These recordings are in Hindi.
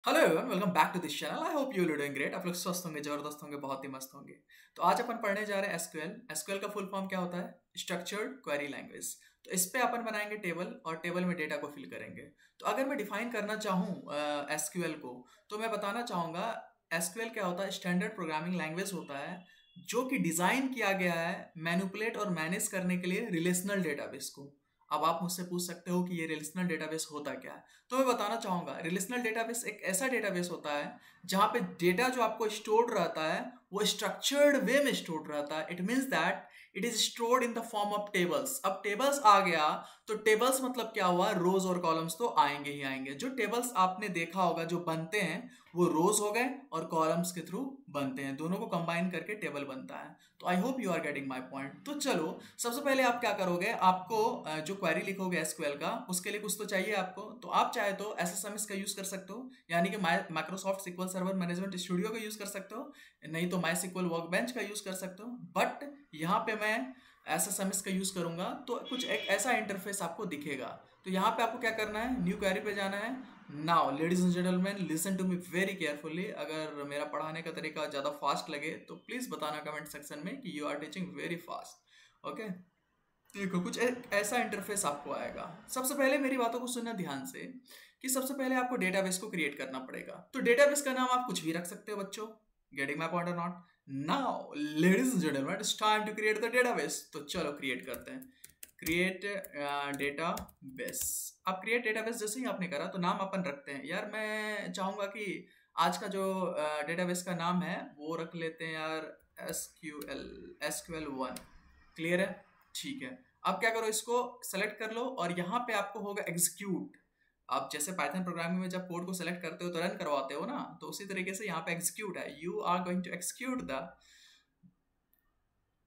Hello everyone, welcome back to this channel. I hope you are doing great. आप लोग स्वस्थ होंगे, जबरदस्त होंगे, बहुत ही मस्त होंगे। तो आज अपन पढ़ने जा रहे हैं एसक्यूएल। एसक्यूएल का फुल फॉर्म क्या होता है? Structured query language. तो इस पे अपन बनाएंगे टेबल और टेबल में डेटा को फिल करेंगे। तो अगर मैं डिफाइन करना चाहूँ एसक्यूएल को, तो मैं बताना चाहूँगा एसक्यूएल क्या होता है। स्टैंडर्ड प्रोग्रामिंग लैंग्वेज होता है जो कि डिजाइन किया गया है मैनिपुलेट और मैनेज करने के लिए रिलेशनल डेटाबेस को। अब आप मुझसे पूछ सकते हो कि ये रिलेशनल डेटाबेस होता क्या है। तो मैं बताना चाहूंगा रिलेशनल डेटाबेस एक ऐसा डेटाबेस होता है जहां पे डेटा जो आपको स्टोर्ड रहता है वो स्ट्रक्चर्ड वे में स्टोर्ड रहता है। It means that it is stored in the form of tables. अब टेबल्स आ गया तो टेबल्स मतलब क्या हुआ? रोज और कॉलम्स तो आएंगे ही आएंगे। जो टेबल्स आपने देखा होगा जो बनते हैं वो रोज हो गए और कॉलम्स के थ्रू बनते हैं, दोनों को कंबाइन करके टेबल बनता है। तो I hope you are getting my point. तो चलो, सबसे पहले आप क्या करोगे, आपको जो क्वेरी लिखोगे एसक्यूएल का उसके लिए कुछ तो चाहिए आपको। तो आप चाहे तो एसएसएमएस का यूज कर सकते हो, यानी कि Microsoft SQL server management studio का यूज कर सकते हो, नहीं तो माई सिक्वल वर्कबेंच का यूज कर सकते हो। बट यहाँ पे मैं एसएसएमएस का यूज करूंगा तो कुछ एक ऐसा इंटरफेस आपको दिखेगा। तो यहाँ पे आपको क्या करना है, न्यू क्वेरी पे जाना है। Now ladies and gentleman, listen to me very carefully. अगर मेरा पढ़ाने का तरीका ज़्यादा फास्ट लगे तो प्लीज़ बताना कमेंट सेक्शन में कि you are teaching very fast. Okay, देखो कुछ ऐसा इंटरफेस आपको आएगा। सबसे पहले मेरी बातों को सुनना ध्यान से कि सबसे पहले आपको डेटाबेस को क्रिएट करना पड़ेगा। तो डेटाबेस का नाम आप कुछ भी रख सकते हो बच्चों। गेटिंग माय पॉइंट और not? Now ladies and gentleman, it's time to create the database. तो चलो क्रिएट करते हैं। Create database. अब क्रिएट डेटाबेस जैसे ही आपने करा तो नाम अपन रखते हैं। यार मैं चाहूंगा कि आज का जो डेटाबेस का नाम है वो रख लेते हैं यार, एसक्यूएल 1। क्लियर है? ठीक है। अब क्या करो, इसको सेलेक्ट कर लो और यहाँ पे आपको होगा एग्जीक्यूट। आप जैसे पाइथन प्रोग्रामिंग में जब कोड को सेलेक्ट करते हो तो रन करवाते हो ना, तो उसी तरीके से यहाँ पे एग्जीक्यूट है। You are going to execute the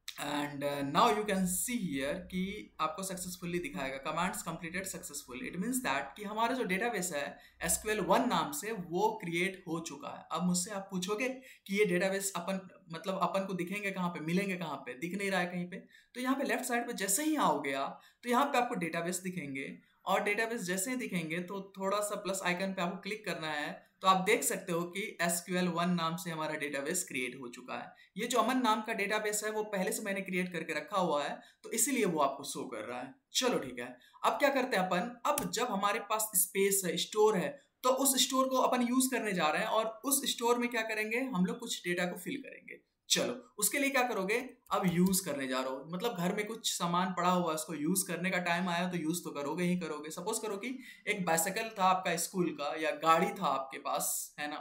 end now you can see here कि आपको सक्सेसफुली दिखाएगा commands completed successfully. It means that कि हमारा जो डेटाबेस है SQL1 नाम से वो क्रिएट हो चुका है। अब मुझसे आप पूछोगे कि ये डेटाबेस अपन मतलब अपन को दिखेंगे कहाँ पे, मिलेंगे कहाँ पे? दिख नहीं रहा है कहीं पे। तो यहाँ पे लेफ्ट साइड पे जैसे ही आओगे आप तो यहाँ पे आपको डेटाबेस दिखेंगे, और डेटाबेस जैसे ही दिखेंगे तो थोड़ा सा प्लस आइकन पे आपको क्लिक करना है। तो आप देख सकते हो कि SQL1 नाम से हमारा डेटाबेस क्रिएट हो चुका है। ये जो अमन नाम का डेटाबेस है वो पहले से मैंने क्रिएट करके रखा हुआ है, तो इसीलिए वो आपको शो कर रहा है। चलो ठीक है। अब क्या करते हैं अपन, अब जब हमारे पास स्पेस है, स्टोर है, तो उस स्टोर को अपन यूज करने जा रहे हैं और उस स्टोर में क्या करेंगे, हम लोग कुछ डेटा को फिल करेंगे। चलो उसके लिए क्या करोगे, अब यूज करने जा रहा हो, मतलब घर में कुछ सामान पड़ा हुआ है उसको यूज करने का टाइम आया तो यूज तो करोगे ही करोगे। सपोज करो कि एक बाइसाइकिल था आपका स्कूल का या गाड़ी था आपके पास, है ना।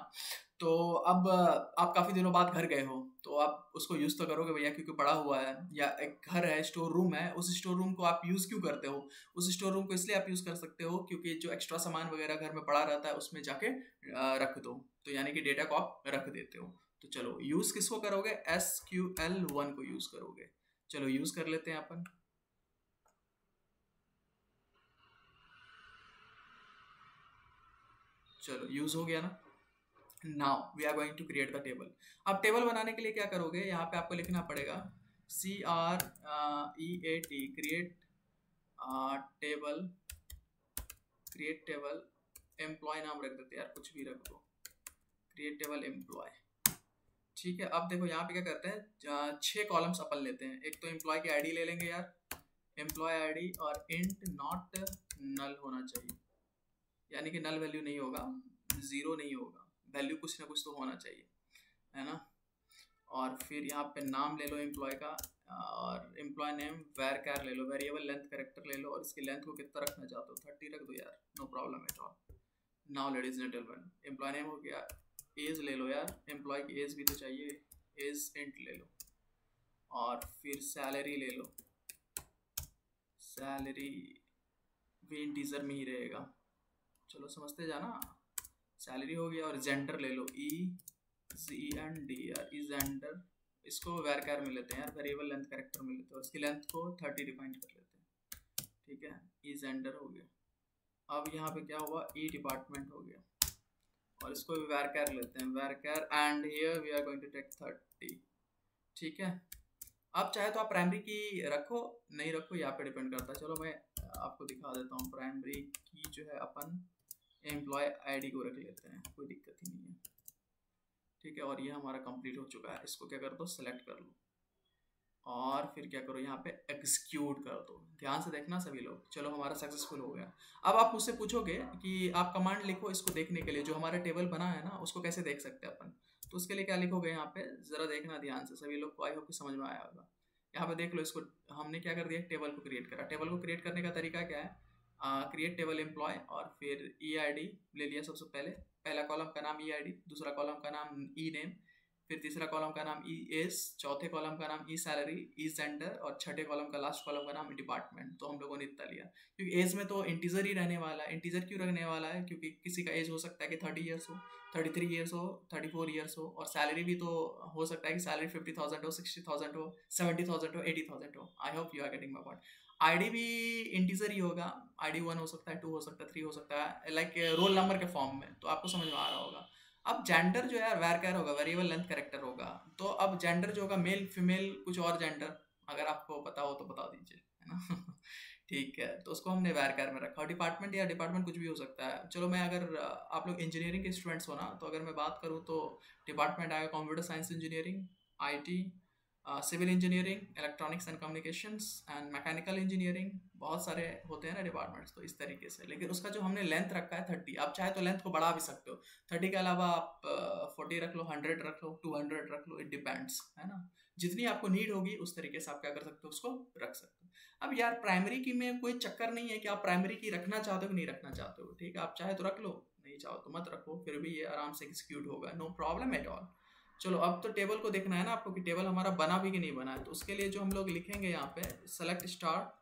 तो अब आप काफी दिनों बाद घर गए हो तो आप उसको यूज तो करोगे भैया, क्योंकि पड़ा हुआ है। या एक घर है, स्टोर रूम है, उस स्टोर रूम को आप यूज क्यों करते हो? उस स्टोर रूम को इसलिए आप यूज कर सकते हो क्योंकि जो एक्स्ट्रा सामान वगैरह घर में पड़ा रहता है उसमें जाके रख दो। तो यानी कि डेटा को आप रख देते हो। तो चलो यूज किसको करोगे, SQL1 को यूज करोगे। चलो यूज कर लेते हैं अपन। चलो यूज हो गया ना। Now we are going to create the table. अब टेबल बनाने के लिए क्या करोगे, यहाँ पे आपको लिखना पड़ेगा CREAT, create table. Create table employ नाम रख देते यार, कुछ भी रख दो। Create table employ. ठीक है। अब देखो यहाँ पे क्या करते हैं, 6 कॉलम्स अपन लेते हैं। एक तो एम्प्लॉय की आईडी ले लेंगे यार, एम्प्लॉय आईडी, और इंट नॉट नल होना चाहिए, यानी कि नल वैल्यू नहीं होगा, जीरो नहीं होगा, वैल्यू कुछ ना कुछ तो होना चाहिए, है ना। और फिर यहाँ पे नाम ले लो एम्प्लॉय का, और एम्प्लॉय नेम वेर कैर ले लो, वेरिएबल लेंथ करेक्टर ले लो, और इसकी लेंथ को कितना रखना चाहते हो, 30 रख दो यार, no problem at all. Now ladies and gentleman, employ name हो गया। एज ले लो यार, एम्प्लॉय की एज भी तो चाहिए, एज इंट ले लो। और फिर सैलरी ले लो, सैलरी भी इंटीजर में ही रहेगा। चलो समझते जाना। सैलरी हो गया। और जेंडर ले लो, EGENDR, ई जेंडर। इसको वेरकार में लेते हैं यार, वेरिएबल लेंथ कैरेक्टर में लेते हैं, और इसकी लेंथ को 30 डिफाइन कर लेते हैं। ठीक है, ई जेंडर हो गया। अब यहाँ पे क्या हुआ, ई डिपार्टमेंट हो गया, और इसको भी वेरकार लेते हैं, वेरकार, and here we are going to take 30। ठीक है। अब चाहे तो आप प्राइमरी की रखो, नहीं रखो यहाँ पे डिपेंड करता है। चलो मैं आपको दिखा देता हूँ प्राइमरी की जो है अपन एम्प्लॉय आईडी को रख लेते हैं, कोई दिक्कत ही नहीं है, ठीक है। और ये हमारा कंप्लीट हो चुका है। इसको क्या कर दो, सेलेक्ट कर लो और फिर क्या करो, यहाँ पे एग्जीक्यूट कर दो। ध्यान से देखना सभी लोग। चलो हमारा सक्सेसफुल हो गया। अब आप मुझसे पूछोगे कि आप कमांड लिखो इसको देखने के लिए, जो हमारा टेबल बना है ना उसको कैसे देख सकते हैं अपन। तो उसके लिए क्या लिखोगे यहाँ पे, ज़रा देखना ध्यान से सभी लोग को, आई होप कि समझ में आया होगा। यहाँ पे देख लो, इसको हमने क्या कर दिया, टेबल को क्रिएट करा। टेबल को क्रिएट करने का तरीका क्या है, क्रिएट टेबल एम्प्लॉय और फिर ई आई डी ले लिया सबसे पहले। पहला कॉलम का नाम ई आई डी, दूसरा कॉलम का नाम ई नेम, फिर तीसरा कॉलम का नाम ई एज, चौथे कॉलम का नाम ई सैलरी, ई जेंडर और छठे कॉलम का लास्ट कॉलम का नाम डिपार्टमेंट। तो हम लोगों ने इतना लिया क्योंकि एज में तो इंटीजर ही रहने वाला है। इंटीजर क्यों रहने वाला है, क्योंकि किसी का एज हो सकता है कि 30 ईयर्स हो, 33 ईयर्स हो, 34 ईयर्स हो, और सैलरी भी तो हो सकता है कि सैलरी 50,000 हो, 60,000 हो, 70,000 हो, 80,000 हो। I hope you are getting my point. ID भी इंटीजर ही होगा, आईडी 1 हो सकता है, 2 हो सकता है, 3 हो सकता है, लाइक रोल नंबर के फॉर्म में। तो आपको समझ में आ रहा होगा। अब जेंडर जो है वैरकर होगा, वेरिएबल लेंथ कैरेक्टर होगा। तो अब जेंडर जो होगा मेल फीमेल कुछ और जेंडर, अगर आपको पता हो तो बता दीजिए, है ना। ठीक है, तो उसको हमने वैरकर में रखा। और डिपार्टमेंट या डिपार्टमेंट कुछ भी हो सकता है। चलो मैं अगर आप लोग इंजीनियरिंग के स्टूडेंट्स हो ना, तो अगर मैं बात करूँ तो डिपार्टमेंट आएगा computer science engineering, IT, civil engineering, electronics and communications and mechanical engineering. बहुत सारे होते हैं ना डिपार्टमेंट्स, तो इस तरीके से। लेकिन उसका जो हमने लेंथ रखा है 30, आप चाहे तो लेंथ को बढ़ा भी सकते हो। 30 के अलावा आप 40 रख लो, 100 रख लो, 200 रख लो, इट डिपेंड्स, है ना। जितनी आपको नीड होगी उस तरीके से आप क्या कर सकते हो, उसको रख सकते हो। अब यार प्राइमरी की में कोई चक्कर नहीं है कि आप प्राइमरी की रखना चाहते हो कि नहीं रखना चाहते हो, ठीक है। आप चाहे तो रख लो, नहीं चाहो तो मत रखो, फिर भी ये आराम से एग्जीक्यूट होगा, नो प्रॉब्लम एट ऑल। चलो अब तो टेबल को देखना है ना आपको कि टेबल हमारा बना भी कि नहीं बना है। तो उसके लिए जो हम लोग लिखेंगे यहाँ पे, सेलेक्ट स्टार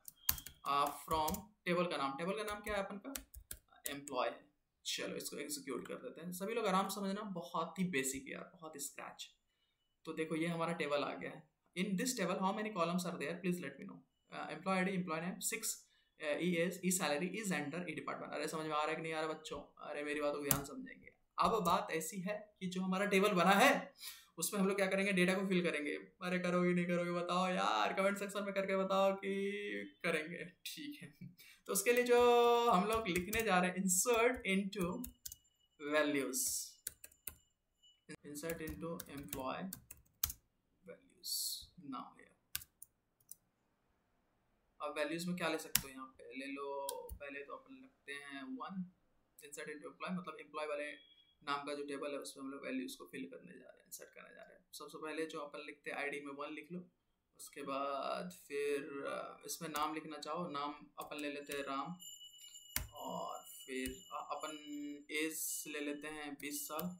फ्रॉम टेबल का नाम। टेबल का नाम क्या है अपन का, एम्प्लॉय है। चलो इसको एग्जीक्यूट कर देते हैं। सभी लोग आराम समझना, बहुत ही बेसिक यार, बहुत ही स्क्रैच। तो देखो ये हमारा टेबल आ गया है। In this table how many columns are there, please let me know. Employ ID, employ name 6, E age, E salary, E gender, E department. अरे समझ में आ रहा है कि नहीं आ रहा बच्चों, अरे मेरी बात को ध्यान समझेंगे। अब बात ऐसी है कि जो हमारा टेबल बना है उसमें हम लोग क्या करेंगे, डेटा को फिल करेंगे। अरे करोगे नहीं करोगे बताओ यार, कमेंट सेक्शन में करके बताओ कि करेंगे, ठीक है। तो उसके लिए जो हम लोग लिखने जा रहे हैं, insert into values, insert into employ values now here. अब वैल्यूज में क्या ले सकते हो, यहाँ पे ले लो। पहले तो अपन लगते हैं 1, इंसर्ट इनटू एम्प्लॉय, मतलब एम्प्लॉय वाले नाम का जो टेबल है उसमें हम लोग वैल्यूज को फिल करने जा रहे हैं, इंसर्ट करने जा रहे हैं। सबसे पहले जो अपन लिखते हैं आईडी में 1 लिख लो। उसके बाद फिर इसमें नाम लिखना चाहो, नाम अपन ले लेते हैं राम। और फिर अपन एज ले लेते हैं 20 साल।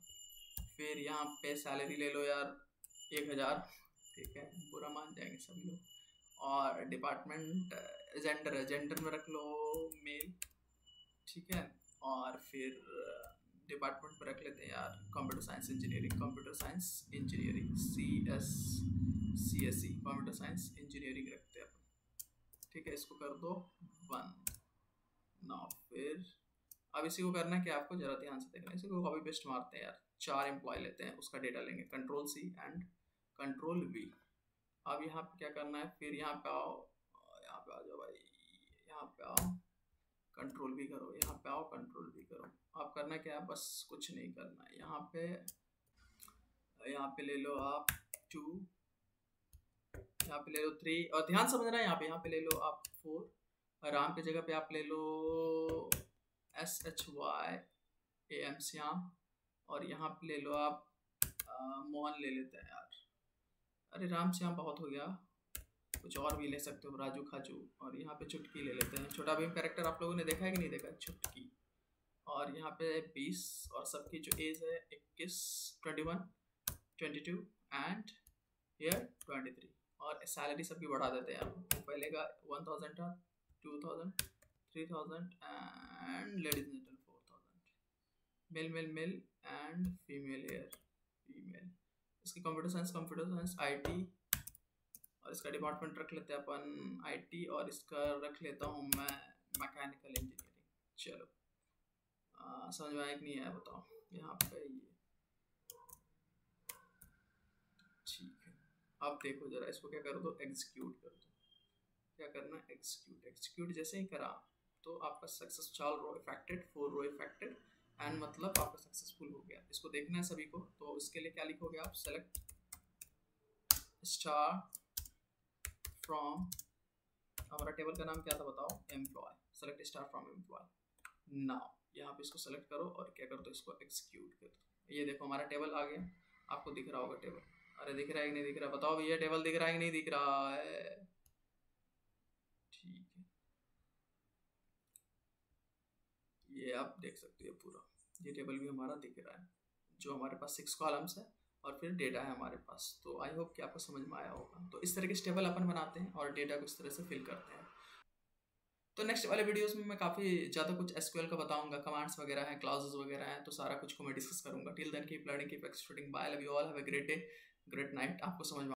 फिर यहाँ पे सैलरी ले लो यार 1000, ठीक है, बुरा मान जाएंगे सब लोग। और डिपार्टमेंट जेंडर है, जेंडर में रख लो मेल, ठीक है। और फिर डिपार्टमेंट में रख लेते हैं यार computer science engineering, computer science engineering, C S C, computer science engineering रखते हैं अपन, ठीक है। इसको कर दो 1 ना। फिर अब इसी को करना है कि आपको जरा ध्यान से देखना, इसी को कॉपी पेस्ट मारते हैं यार। 4 एम्प्लॉय लेते हैं, उसका डेटा लेंगे, control C and control V. अब यहाँ पे क्या करना है, फिर यहाँ पे आओ, यहाँ पे आ जाओ भाई, यहाँ पे आओ, कंट्रोल भी करो, यहाँ पे आओ, कंट्रोल भी करो। आप करना क्या है, बस कुछ नहीं करना है। यहाँ पे ले लो आप 2, यहाँ पे ले लो 3, और ध्यान समझना है, यहाँ पे ले लो आप 4, राम की जगह पे आप ले लो SHYAM श्याम, और यहाँ पे ले लो आप मोहन ले लेते हैं यार। अरे राम श्याम बहुत हो गया, कुछ और भी ले सकते हो, राजू खाजू। और यहाँ पे चुटकी ले लेते हैं, छोटा भीम कैरेक्टर आप लोगों ने देखा है कि नहीं देखा, चुटकी। और यहाँ पे 20, और सबकी जो एज है 21, 21, 22 एंड हियर 23। और सैलरी सबकी बढ़ा देते हैं। पहले का 1000 था, 2000, 3000 and ladies gentle 4000। Male male male and female here female. इसकी कंप्यूटर साइंस आईटी, और इसका डिपार्टमेंट रख लेते हैं अपन आईटी, और इसका रख लेता हूँ मैं मैकेनिकल इंजीनियरिंग। चलो समझ में आया कि नहीं आया बताओ, यहाँ पे ये ठीक है। अब देखो जरा, इसको क्या कर दो, एग्जीक्यूट कर दो। क्या करना है, एग्जीक्यूट। एग्जीक्यूट जैसे ही करा तो आपका success 4 row affected, 4 row affected and मतलब आपका सक्सेसफुल हो गया। इसको देखना है सभी को, तो इसके लिए क्या लिखोगे आप, सेलेक्ट स्टार फ्रॉम, हमारा टेबल का नाम क्या था बताओ, employ, select star from employ. Now यहाँ पे इसको सेलेक्ट करो और क्या कर दो, इसको एक्सिक्यूट कर दो। ये देखो हमारा टेबल आ गया, आपको दिख रहा होगा टेबल। अरे दिख रहा है कि नहीं दिख रहा, बताओ भैया टेबल दिख रहा है कि नहीं दिख रहा है? ठीक है, ये आप देख सकते हो पूरा, ये टेबल भी हमारा दिख रहा है, जो हमारे पास 6 कॉलम्स है और फिर डेटा है हमारे पास। तो आई होप कि आपको समझ में आया होगा। तो इस तरह के टेबल अपन बनाते हैं और डेटा को इस तरह से फिल करते हैं। तो नेक्स्ट वाले वीडियोस में मैं काफ़ी ज़्यादा कुछ एसक्यूएल का बताऊंगा, कमांड्स वगैरह हैं, क्लाउजेस वगैरह हैं, तो सारा कुछ को मैं डिस्कस करूंगा। Till then keep learning, keep extruding, bye, love you all, have a great day, great night. आपको समझ में